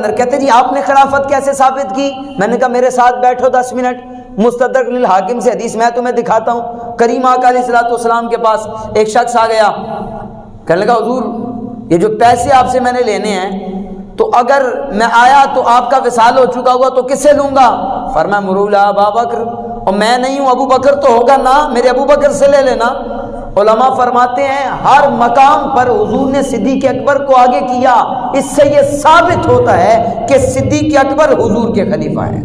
اندر کہتے جی آپ نے خلافت کیسے ثابت کی؟ میں نے کہا میرے ساتھ بیٹھو 10 منٹ، مستدرک للحاکم سے حدیث میں تمہیں دکھاتا ہوں۔ کریم آقا علیہ الصلوۃ والسلام کے پاس ایک شخص آ گیا، کہنے لگا حضور یہ جو پیسے آپ سے میں نے لینے ہیں تو اگر میں آیا تو آپ کا وصال ہو چکا ہوا تو کس سے لوں گا؟ فرمایا مروا الی ابی بکر، اور میں نہیں ہوں، ابو بکر تو ہوگا نا، میرے ابو بکر سے لے لینا۔ علماء فرماتے ہیں ہر مقام پر حضور نے صدیق اکبر کو آگے کیا، اس سے یہ ثابت ہوتا ہے کہ صدیق اکبر حضور کے خلیفہ ہیں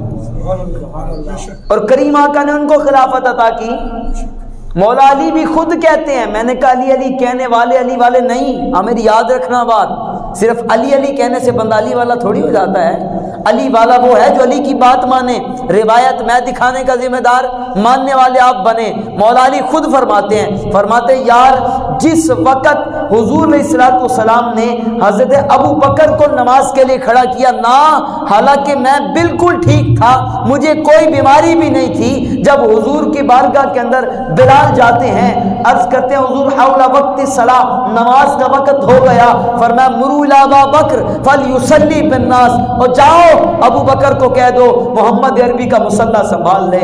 اور کریم آقا نے ان کو خلافت عطا کی۔ مولا علی بھی خود کہتے ہیں، میں نے کہا علی علی کہنے والے علی والے نہیں، ہمیں یاد رکھنا بات، صرف علی علی کہنے سے بندہ علی والا تھوڑی ہو جاتا ہے۔ علی والا وہ ہے جو علی کی بات مانے، روایت میں دکھانے کا ذمہ دار، ماننے والے آپ بنے۔ مولا علی خود فرماتے ہیں، فرماتے یار جس وقت حضور علیہ الصلوۃ والسلام نے حضرت ابو بکر کو نماز کے لیے کھڑا کیا نا، حالانکہ میں بالکل ٹھیک تھا، مجھے کوئی بیماری بھی نہیں تھی، جب حضور کی بارگاہ کے اندر بلال جاتے ہیں، عرض کرتے ہیں حضور حول وقت الصلاۃ، نماز کا وقت ہو گیا، فرمایا مروا الی ابی بکر فلیصلی بالناس، اور جاؤ ابو بکر کو کہہ دو محمد عربی کا مصلی سنبھال لے۔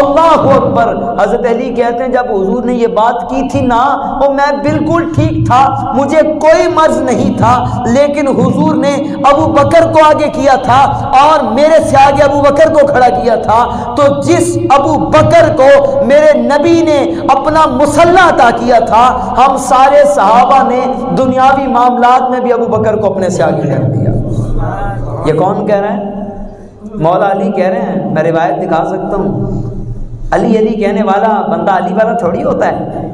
اللہ اکبر۔ حضرت علی کہتے ہیں جب حضور نے یہ بات کی تھی نا، اور میں بالکل ٹھیک تھا، مجھے کوئی مرض نہیں تھا، لیکن حضور نے ابو بکر کو آگے کیا تھا اور میرے سے آگے ابو بکر کو کھڑا کیا تھا، تو جس ابو بکر کو میرے نبی نے اپنا مصلی عطا کیا تھا، ہم سارے صحابہ نے دنیاوی معاملات میں بھی ابو بکر کو اپنے سے آگے کر دیا۔ یہ کون کہہ رہا ہے؟ مولا علی کہہ رہے ہیں، میں روایت دکھا سکتا ہوں، علی علی کہنے والا بندہ علی والا تھوڑی ہوتا ہے،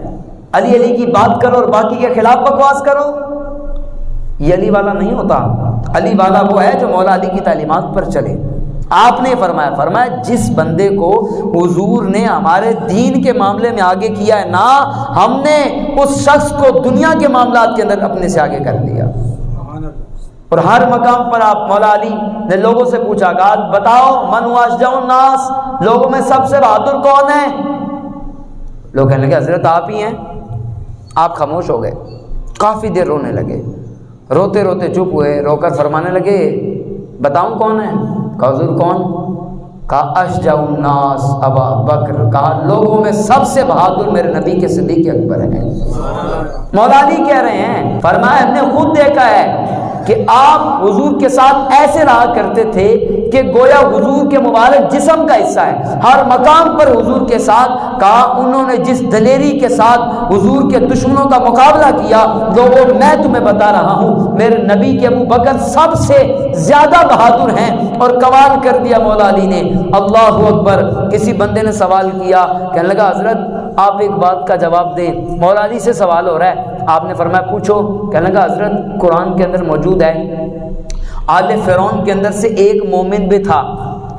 علی علی کی بات کرو اور باقی کے خلاف بکواس کرو، یہ علی والا نہیں ہوتا۔ علی والا وہ ہے جو مولا علی کی تعلیمات پر چلے۔ آپ نے فرمایا جس بندے کو حضور نے ہمارے دین کے معاملے میں آگے کیا ہے نا، ہم نے اس شخص کو دنیا کے معاملات کے اندر اپنے سے آگے کر دیا۔ اور ہر مقام پر آپ، مولا علی نے لوگوں سے پوچھا کہ بتاؤ من هو اشجع الناس، لوگوں میں سب سے بہادر کون ہے؟ لوگ کہنے لگے حضرت آپ ہی ہیں۔ آپ خاموش ہو گئے، کافی دیر رونے لگے، روتے روتے چپ ہوئے، رو کر فرمانے لگے بتاؤں کون ہے؟ کہا حضور کون؟ کہا اشجع الناس ابا بکر، کہا لوگوں میں سب سے بہادر میرے نبی کے صدیق اکبر ہیں۔ مولا علی کہہ رہے ہیں، فرمایا ہم نے خود دیکھا ہے کہ آپ حضور کے ساتھ ایسے رہا کرتے تھے کہ گویا حضور کے مبارک جسم کا حصہ ہے، ہر مقام پر حضور کے ساتھ۔ کہا انہوں نے جس دلیری کے ساتھ حضور کے دشمنوں کا مقابلہ کیا، لوگوں میں تمہیں بتا رہا ہوں میرے نبی کے ابو بکر سب سے زیادہ بہادر ہیں۔ اور کمال کر دیا مولا علی نے، اللہ اکبر۔ کسی بندے نے سوال کیا، کہنے لگا حضرت آپ ایک بات کا جواب دیں، مولا علی سے سوال ہو رہا ہے۔ آپ نے فرمایا پوچھو۔ کہنے لگا حضرت قرآن کے اندر موجود ہے آل فرعون کے اندر سے ایک مومن بھی تھا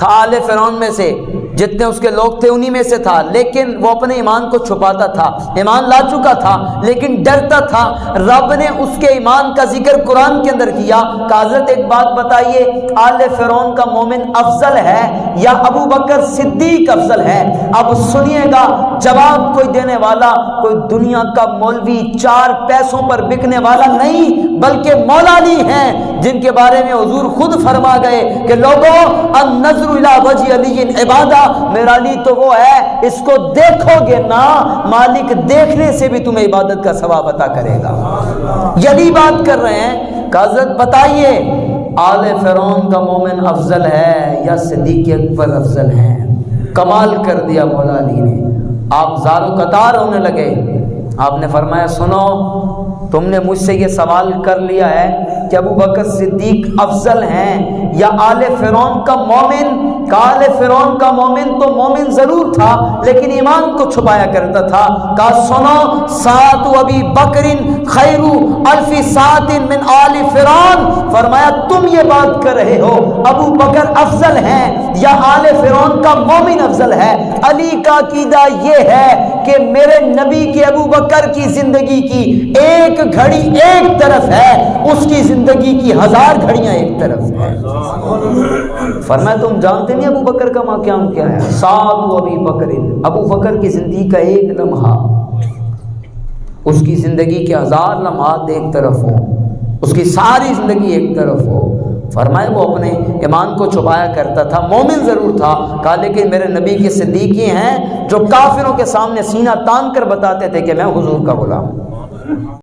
آل فرعون میں سے، جتنے اس کے لوگ تھے انہی میں سے تھا، لیکن وہ اپنے ایمان کو چھپاتا تھا، ایمان لا چکا تھا لیکن ڈرتا تھا۔ رب نے اس کے ایمان کا ذکر قرآن کے اندر کیا کہ حضرت ایک بات بتائیے، آل فرعون کا مومن افضل ہے یا ابو بکر صدیق افضل ہے؟ اب سنیے گا جواب کوئی دینے والا کوئی دنیا کا مولوی 4 پیسوں پر بکنے والا نہیں، بلکہ مولا علی ہیں، جن کے بارے میں حضور خود فرما گئے کہ لوگوں النظر الی وجہ علی عبادہ، میرا علی تو وہ ہے اس کو دیکھو گے نا، مالک دیکھنے سے بھی تمہیں عبادت کا ثواب عطا کرے گا۔ یہی بات کر رہے ہیں کہ حضرت بتائیے آل فرعون کا مومن افضل ہے یا صدیق اکبر افضل ہے؟ کمال کر دیا مولا علی نے۔ آپ زار و قطار ہونے لگے۔ آپ نے فرمایا سنو، تم نے مجھ سے یہ سوال کر لیا ہے کہ ابو بکر صدیق افضل ہیں یا آل فرعون کا مومن؟ آل فرعون کا مومن تو مومن ضرور تھا لیکن ایمان کو چھپایا کرتا تھا۔ کہا سنو، ساعت ابی بکر خیر الف ساعت من آل فرعون۔ فرمایا تم یہ بات کر رہے ہو ابو بکر افضل ہیں یا آل فرعون کا مومن افضل ہے؟ علی کا عقیدہ یہ ہے کہ میرے نبی کے ابو بکر کی زندگی کی ایک گھڑی ایک طرف ہے، اس کی زندگی کی 1000 گھڑیاں ایک طرف ہے۔ فرمایا تم جانتے نہیں ابو بکر کا مقام کیا ہے؟ ساتھ ابی بکر، ابو بکر کی زندگی کا ایک لمحہ اس کی زندگی کے 1000 لمحات ایک طرف ہو، اس کی ساری زندگی ایک طرف ہو، فرمایا وہ اپنے ایمان کو چھپایا کرتا تھا، مومن ضرور تھا، کہا لیکن میرے نبی کے صدیقی ہیں جو کافروں کے سامنے سینہ تان کر بتاتے تھے کہ میں حضور کا غلام ہوں۔